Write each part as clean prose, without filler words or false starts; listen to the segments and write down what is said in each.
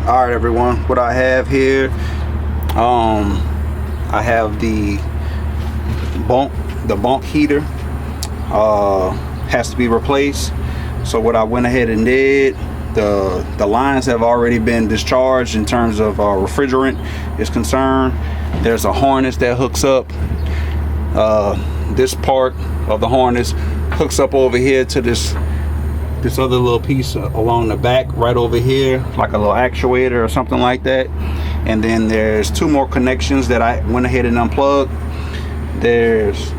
All right, everyone, what I have here, I have the bunk heater has to be replaced. So what I went ahead and did, the lines have already been discharged in terms of refrigerant is concerned. There's a harness that hooks up. This part of the harness hooks up over here to this other little piece along the back right over here, like a little actuator or something like that. And then there's two more connections that I went ahead and unplugged. There's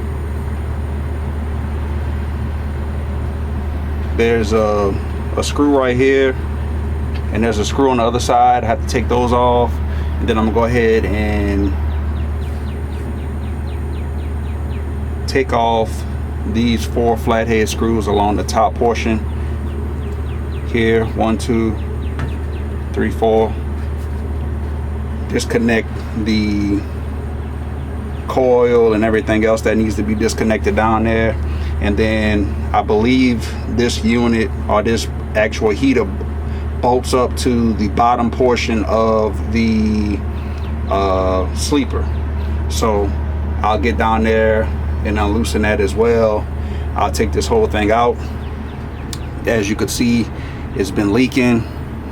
a screw right here, and there's a screw on the other side. I have to take those off, and then I'm gonna go ahead and take off these 4 flathead screws along the top portion here. 1, 2, 3, 4. Disconnect the coil and everything else that needs to be disconnected down there. And then I believe this unit, or this actual heater, bolts up to the bottom portion of the sleeper. So I'll get down there and I'll loosen that as well. I'll take this whole thing out. As you can see, it's been leaking,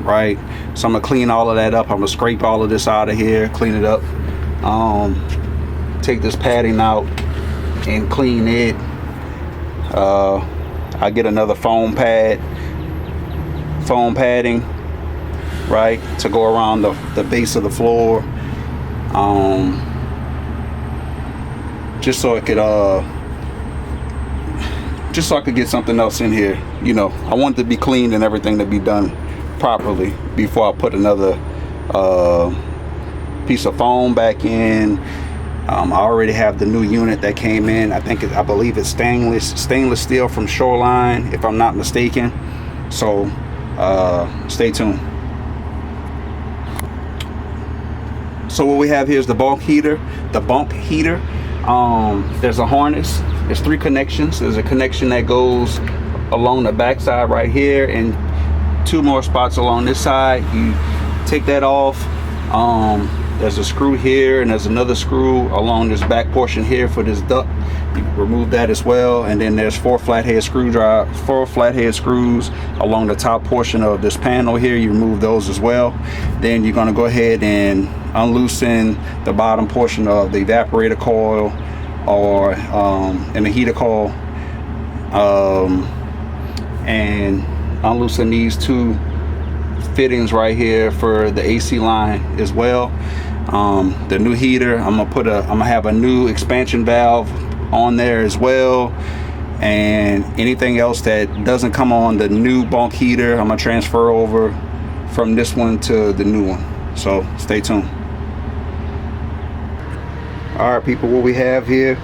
right? So I'm gonna clean all of that up. I'm gonna scrape all of this out of here, clean it up, take this padding out and clean it. I get another foam padding, right, to go around the base of the floor, just so I could get something else in here. You know, I want it to be cleaned and everything to be done properly before I put another piece of foam back in. I already have the new unit that came in. I believe it's stainless steel from Shoreline, if I'm not mistaken. So stay tuned. So what we have here is the bunk heater. There's a harness. There's 3 connections. There's a connection that goes along the back side right here, and 2 more spots along this side. You take that off. There's a screw here, and there's another screw along this back portion here for this duct. You remove that as well. And then there's 4 flathead screws along the top portion of this panel here. You remove those as well. Then you're going to go ahead and unloosen the bottom portion of the evaporator coil, or and the heater coil, and unloosen these 2 fittings right here for the AC line as well. The new heater, I'm gonna have a new expansion valve on there as well, and anything else that doesn't come on the new bunk heater, I'm gonna transfer over from this one to the new one. So stay tuned. All right, people, what we have here,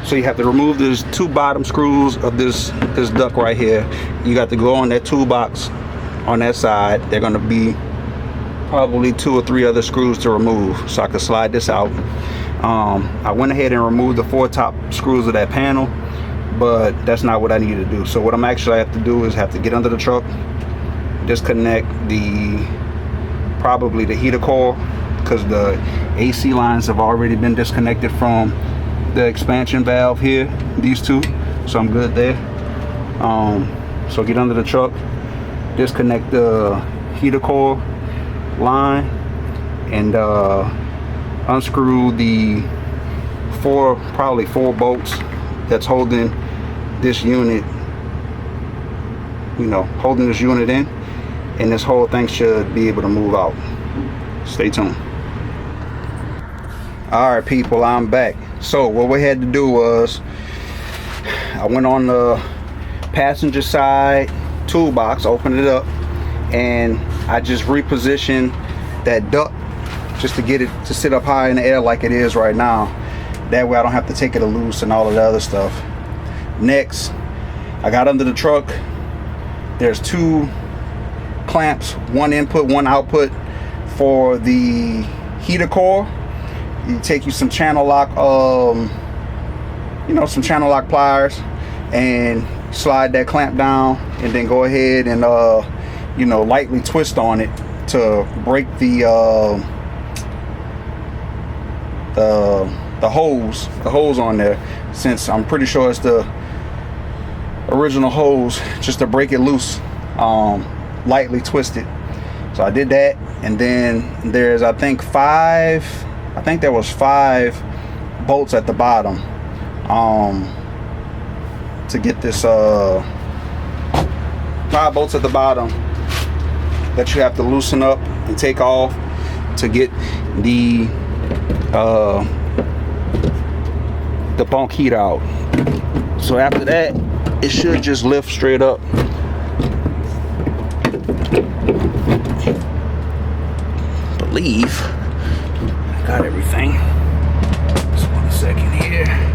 so you have to remove these 2 bottom screws of this duct right here. You got to go on that toolbox on that side. They're going to be probably 2 or 3 other screws to remove, so I can slide this out. I went ahead and removed the 4 top screws of that panel, but that's not what I need to do. So what I'm actually have to do is have to get under the truck, disconnect probably the heater coil, because the AC lines have already been disconnected from the expansion valve here, these 2, so I'm good there. So get under the truck, disconnect the heater coil line, and unscrew the probably 4 bolts that's holding this unit, holding this unit in, and this whole thing should be able to move out. Stay tuned. All right, people, I'm back. So what we had to do was, I went on the passenger side toolbox, opened it up, and I just repositioned that duct just to get it to sit up high in the air like it is right now. That way I don't have to take it loose and all of the other stuff. Next, I got under the truck. There's 2 clamps, 1 input, 1 output for the heater coil. You take some channel lock, some channel lock pliers, and slide that clamp down, and then go ahead and lightly twist on it to break the hose on there, since I'm pretty sure it's the original hose, just to break it loose, lightly twisted. So I did that, and then there's I think there was 5 bolts at the bottom to get this 5 bolts at the bottom that you have to loosen up and take off to get the bunk heat out. So after that, it should just lift straight up. Believe I got everything. Just 1 second here.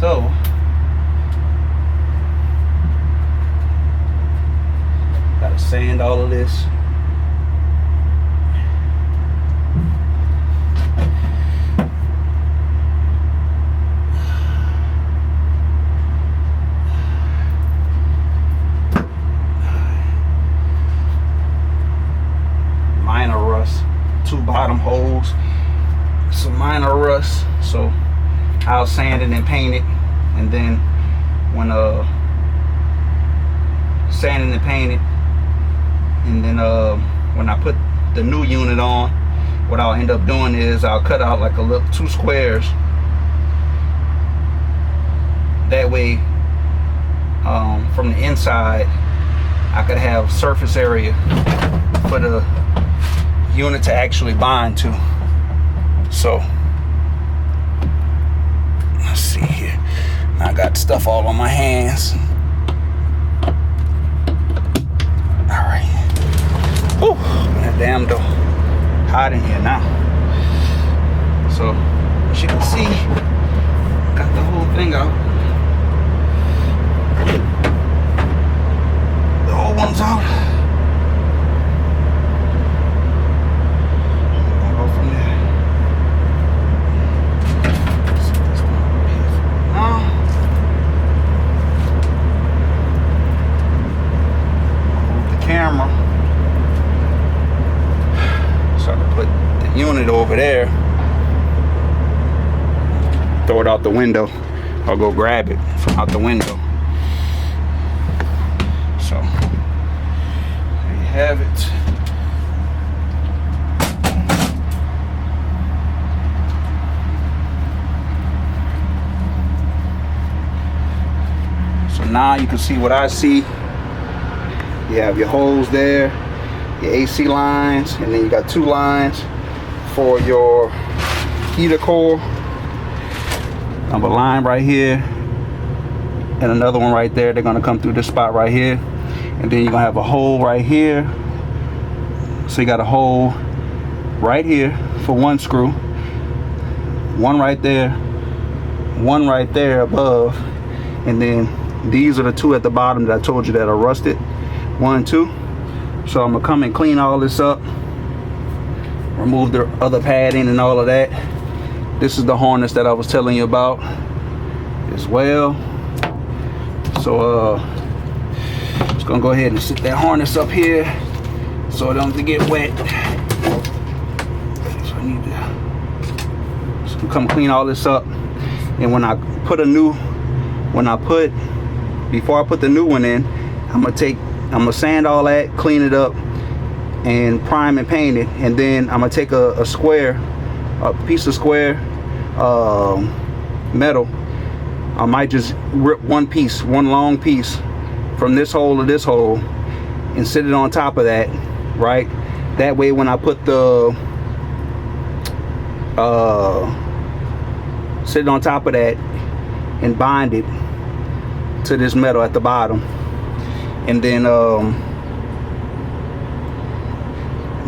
So gotta sand all of this. Minor rust, 2 bottom holes, some minor rust. So I'll sand it and paint it, and then when sanding and painted, and then when I put the new unit on, what I'll end up doing is I'll cut out like a little 2 squares. That way, from the inside, I could have surface area for the unit to actually bind to. So let's see here. I got stuff all on my hands. All right. Whew, that damn door. Hot in here now. So as you can see, got the whole thing out. The old one's out. I'll go from there. Camera, so I can put the unit over there, throw it out the window, or go grab it from out the window. So there you have it. So now you can see what I see. You have your holes there, your AC lines, and then you got 2 lines for your heater core. I have a line right here and another one right there. They're gonna come through this spot right here, and then you're gonna have a hole right here. So you got a hole right here for 1 screw, 1 right there, 1 right there above, and then These are the two at the bottom that I told you that are rusted, 1 and 2. So I'm gonna come and clean all this up, remove the other padding and all of that. This is the harness that I was telling you about as well. So just gonna go ahead and sit that harness up here so it don't get wet. So I need to come clean all this up. And when I put before I put the new one in, I'm gonna sand all that, clean it up, and prime and paint it. And then I'm gonna take a piece of square metal. I might just rip one long piece from this hole to this hole and sit it on top of that, right? That way when I put sit it on top of that and bind it to this metal at the bottom. And then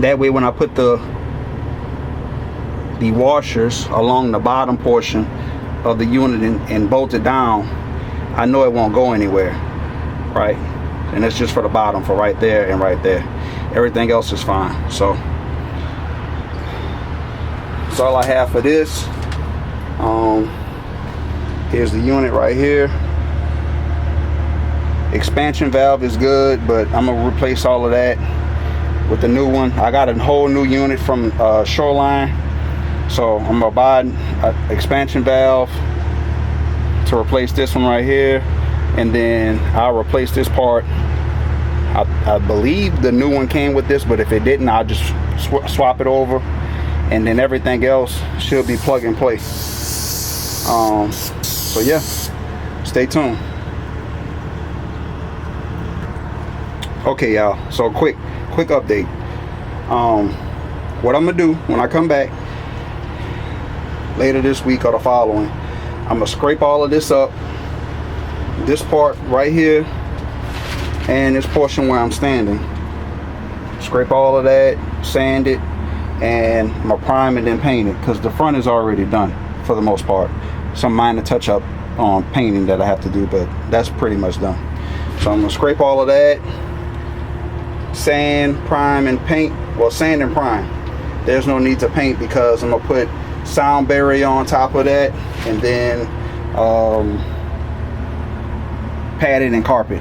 that way when I put the washers along the bottom portion of the unit and bolt it down, I know it won't go anywhere, right? And it's just for the bottom, for right there and right there. Everything else is fine. So that's all I have for this. Here's the unit right here. Expansion valve is good, but I'm gonna replace all of that with the new one. I got a whole new unit from Shoreline, so I'm gonna buy an expansion valve to replace this one right here, and then I'll replace this part. I believe the new one came with this, but if it didn't, I'll just swap it over, and then everything else should be plug and play. So yeah, stay tuned. Okay, y'all, so quick update. What I'm gonna do when I come back later this week or the following, I'm gonna scrape all of this up, this part right here and this portion where I'm standing. Scrape all of that, sand it, and I'm gonna prime it and paint it, because the front is already done for the most part. Some minor touch up on painting that I have to do, but that's pretty much done. So I'm gonna scrape all of that, sand, prime, and paint. Well, sand and prime. There's no need to paint because I'm gonna put sound barrier on top of that, and then pad it and carpet.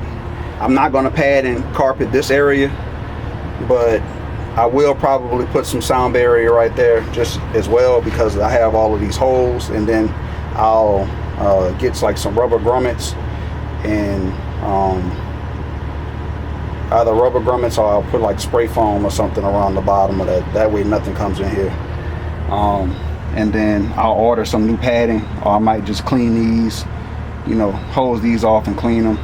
I'm not gonna pad and carpet this area, but I will probably put some sound barrier right there just as well, because I have all of these holes. And then I'll get like some rubber grommets and either rubber grommets, or I'll put like spray foam or something around the bottom of that. That way nothing comes in here. And then I'll order some new padding, or I might just clean these, you know, hose these off and clean them.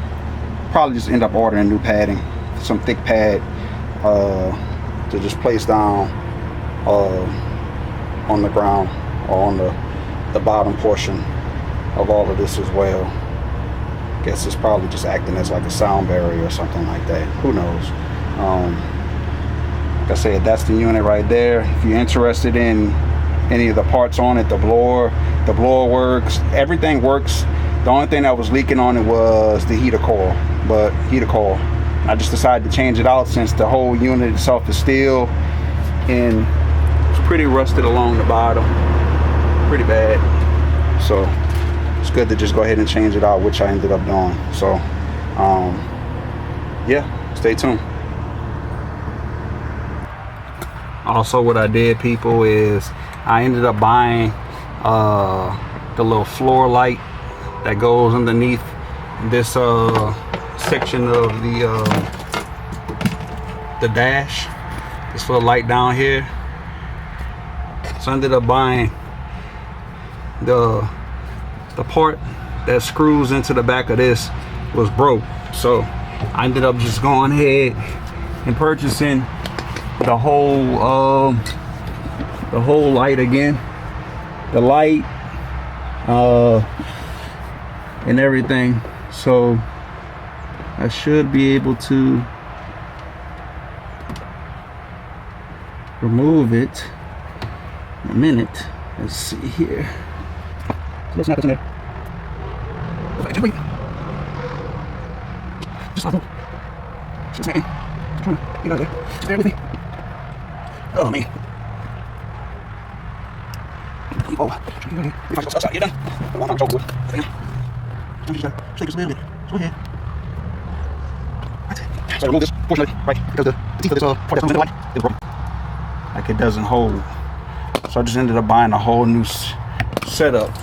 Probably just end up ordering new padding, some thick pad to just place down on the ground or on the bottom portion of all of this as well. Guess it's probably just acting as like a sound barrier or something like that. Who knows? Like I said, that's the unit right there. If you're interested in any of the parts on it, the blower works, everything works. The only thing that was leaking on it was the heater coil, I just decided to change it out since the whole unit itself is steel and it's pretty rusted along the bottom, pretty bad. So it's good to just go ahead and change it out, which I ended up doing. So yeah, stay tuned. Also, what I did, people, is I ended up buying the little floor light that goes underneath this section of the dash. This little light down here. So I ended up buying the part that screws into the back of this was broke, so I ended up just going ahead and purchasing the whole light again, the light and everything. So I should be able to remove it in a minute. Let's see here. Let's not in there. Just like, just man. Get out of there. Just bear with me. Oh man. Oh, get out of here. If I just outside, you're done. Oh, I'm not joking. I'm just shake this a little bit. Go ahead. Right. So I remove this portion of it, right? Because the teeth of this part that comes in the light is broken. Like it doesn't hold. So I just ended up buying a whole new setup.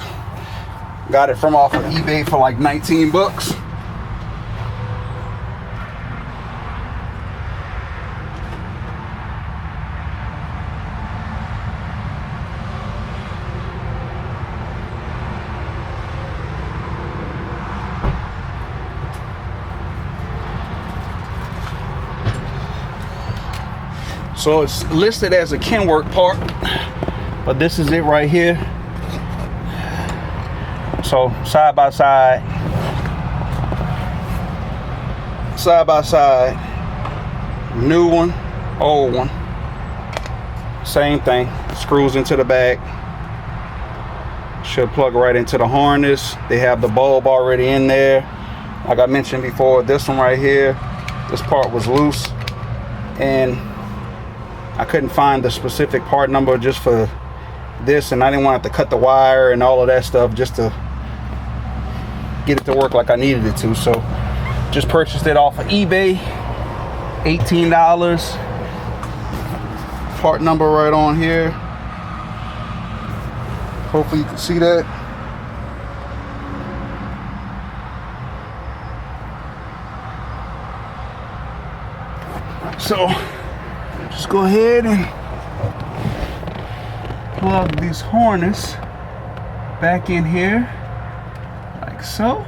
Got it from off of eBay for like 19 bucks. So it's listed as a Kenworth part, but this is it right here. So side by side, new one, old one, same thing. Screws into the back, should plug right into the harness. They have the bulb already in there. Like I mentioned before, this one right here, this part was loose, and I couldn't find the specific part number just for this, and I didn't want to have to cut the wire and all of that stuff just to get it to work like I needed it to. So just purchased it off of eBay, $18. Part number right on here. Hopefully you can see that. So just go ahead and plug this harness back in here like so.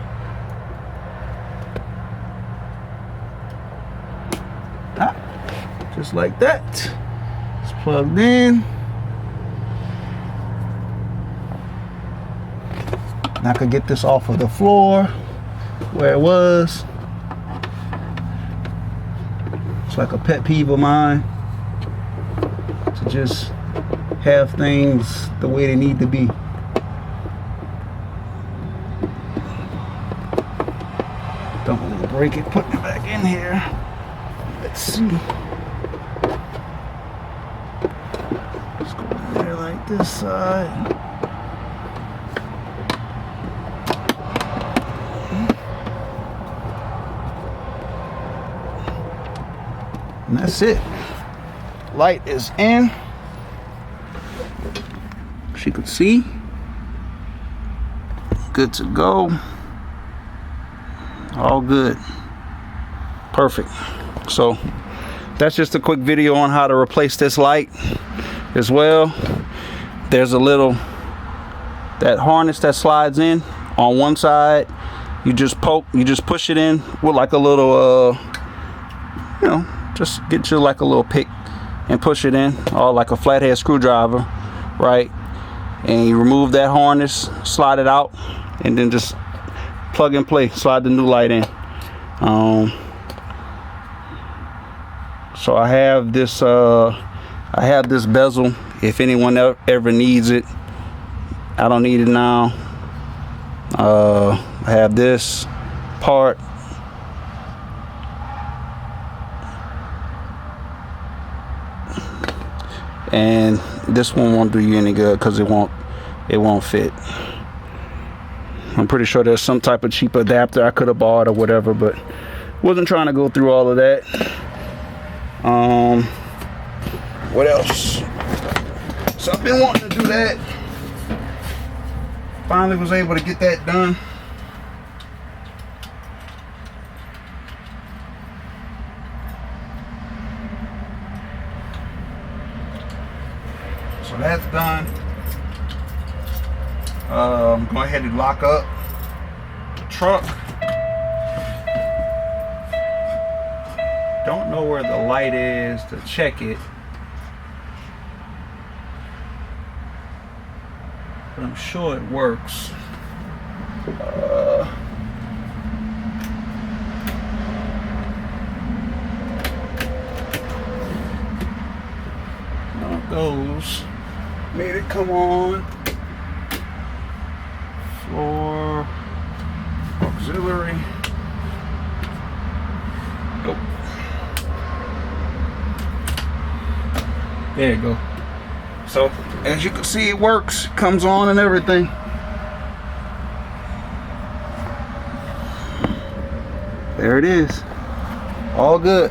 Just like that. It's plugged in. And I could get this off of the floor where it was. It's like a pet peeve of mine to just have things the way they need to be. Don't want to break it, putting it back in here. Let's see. Let's go in there like this side. And that's it. Light is in. As you can see, good to go. All good. Perfect. So that's just a quick video on how to replace this light as well. There's a little, that harness that slides in on one side. You just push it in with like a little just get you like a little pick and push it in, or like a flathead screwdriver, right? And you remove that harness, slide it out, and then just plug and play, slide the new light in. So I have this bezel if anyone ever needs it. I don't need it now. I have this part. And this one won't do you any good because it won't fit. I'm pretty sure there's some type of cheap adapter I could have bought or whatever, but wasn't trying to go through all of that. What else? So I've been wanting to do that. Finally was able to get that done. So that's done. Go ahead and lock up the truck. Don't know where the light is to check it, but I'm sure it works. Now it goes. Made it come on. Floor, auxiliary. Nope. There you go. So as you can see, it works, comes on and everything. There it is, all good.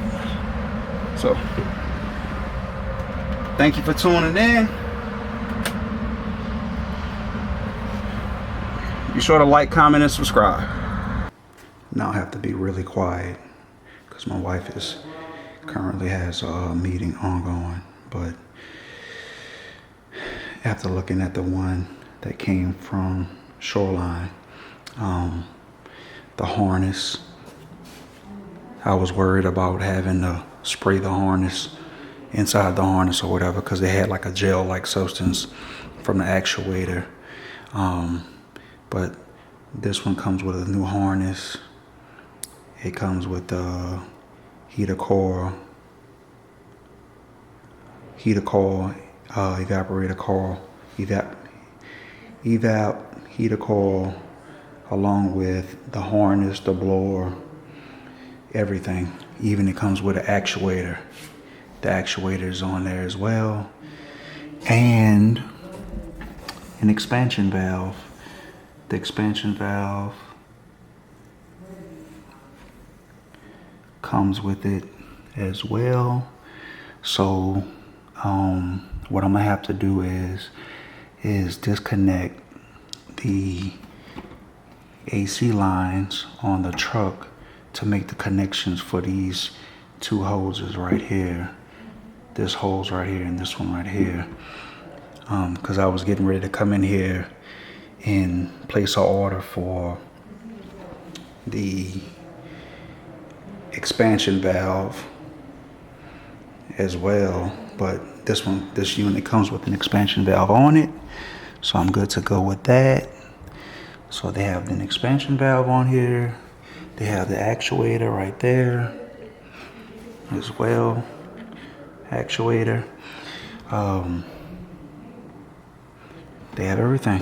So thank you for tuning in. Be sure to like, comment, and subscribe. Now I have to be really quiet because my wife currently has a meeting ongoing. But after looking at the one that came from Shoreline, the harness, I was worried about having to spray the harness inside the harness or whatever, because they had like a gel-like substance from the actuator. But this one comes with a new harness. It comes with the heater coil, evaporator coil, heater coil, along with the harness, the blower, everything. Even it comes with an actuator. The actuator is on there as well, and an expansion valve. The expansion valve comes with it as well. So what I'm gonna have to do is disconnect the AC lines on the truck to make the connections for these two hoses right here. This hose right here and this one right here. Because I was getting ready to come in here and place an order for the expansion valve as well, but this unit comes with an expansion valve on it, so I'm good to go with that. So they have an expansion valve on here, they have the actuator right there as well, actuator. They have everything.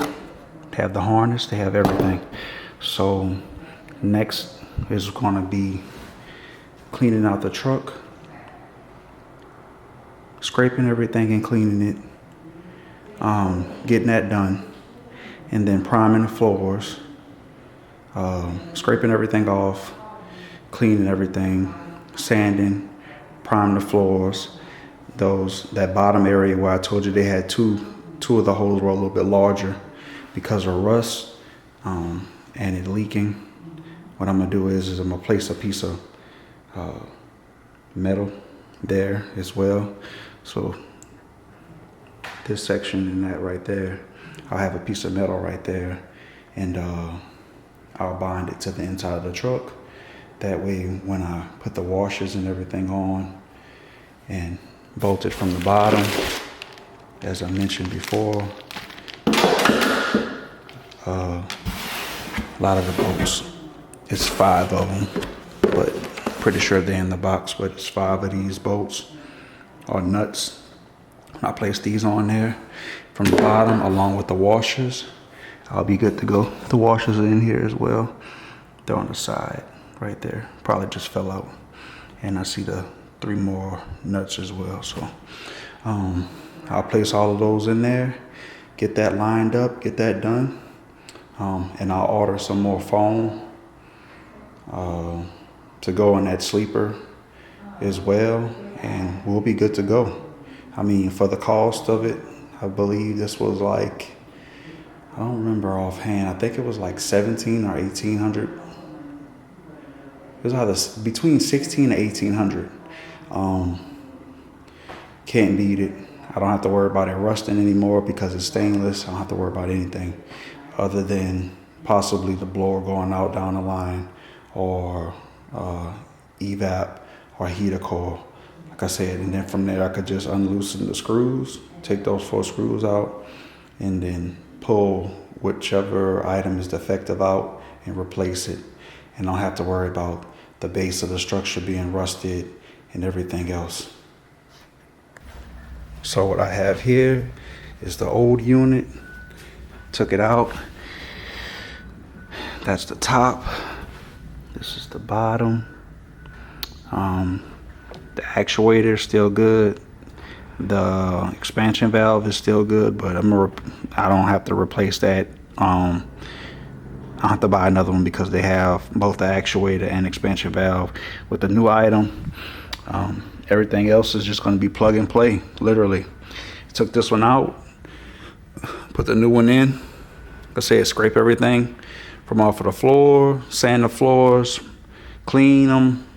They have the harness, they have everything. So next is going to be cleaning out the truck, scraping everything and cleaning it, getting that done, and then priming the floors, scraping everything off, cleaning everything, sanding, priming the floors. That bottom area where I told you they had two of the holes were a little bit larger because of rust and it leaking. What I'm gonna do is I'm gonna place a piece of metal there as well. So this section and that right there, I'll have a piece of metal right there, and I'll bind it to the inside of the truck. That way when I put the washers and everything on and bolt it from the bottom, as I mentioned before, a lot of the bolts, it's 5 of them, but pretty sure they're in the box, but it's 5 of these bolts or nuts. I place these on there from the bottom along with the washers. I'll be good to go. The washers are in here as well. They're on the side right there. Probably just fell out. And I see the 3 more nuts as well. So I'll place all of those in there, get that lined up, get that done. And I'll order some more foam to go in that sleeper as well, and we'll be good to go. I mean, for the cost of it, I believe this was like, I don't remember offhand, I think it was like 17 or 1800. It was either between 16 and 1800. Can't beat it. I don't have to worry about it rusting anymore because it's stainless. I don't have to worry about anything other than possibly the blower going out down the line, or evap or heater coil, like I said. And then from there I could just unloosen the screws, take those 4 screws out, and then pull whichever item is defective out and replace it. And I don't have to worry about the base of the structure being rusted and everything else. So what I have here is the old unit. Took it out. That's the top. This is the bottom. The actuator is still good. The expansion valve is still good, but I don't have to replace that. I have to buy another one because they have both the actuator and expansion valve with the new item. Everything else is just going to be plug and play, literally. Took this one out, put the new one in. Like I said, scrape everything from off of the floor, sand the floors, clean them,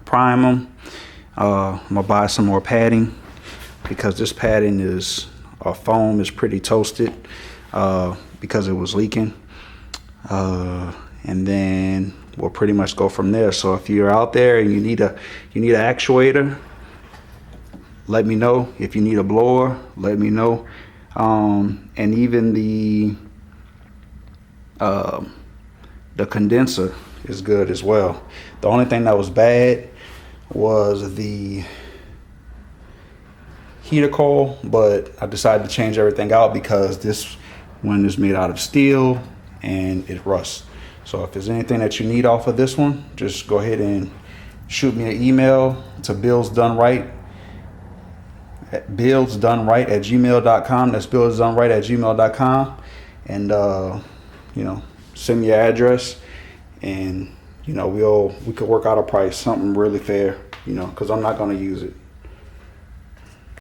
prime them. I'm gonna buy some more padding because this padding foam is pretty toasted because it was leaking. And then we'll pretty much go from there. So if you're out there and you need an actuator, let me know. If you need a blower, let me know. And even the condenser is good as well. The only thing that was bad was the heater coil, but I decided to change everything out because this one is made out of steel and it rusts. So if there's anything that you need off of this one, just go ahead and shoot me an email to buildsdoneright@gmail.com. That's buildsdoneright@gmail.com. And send me your address, and we could work out a price, something really fair, because I'm not going to use it.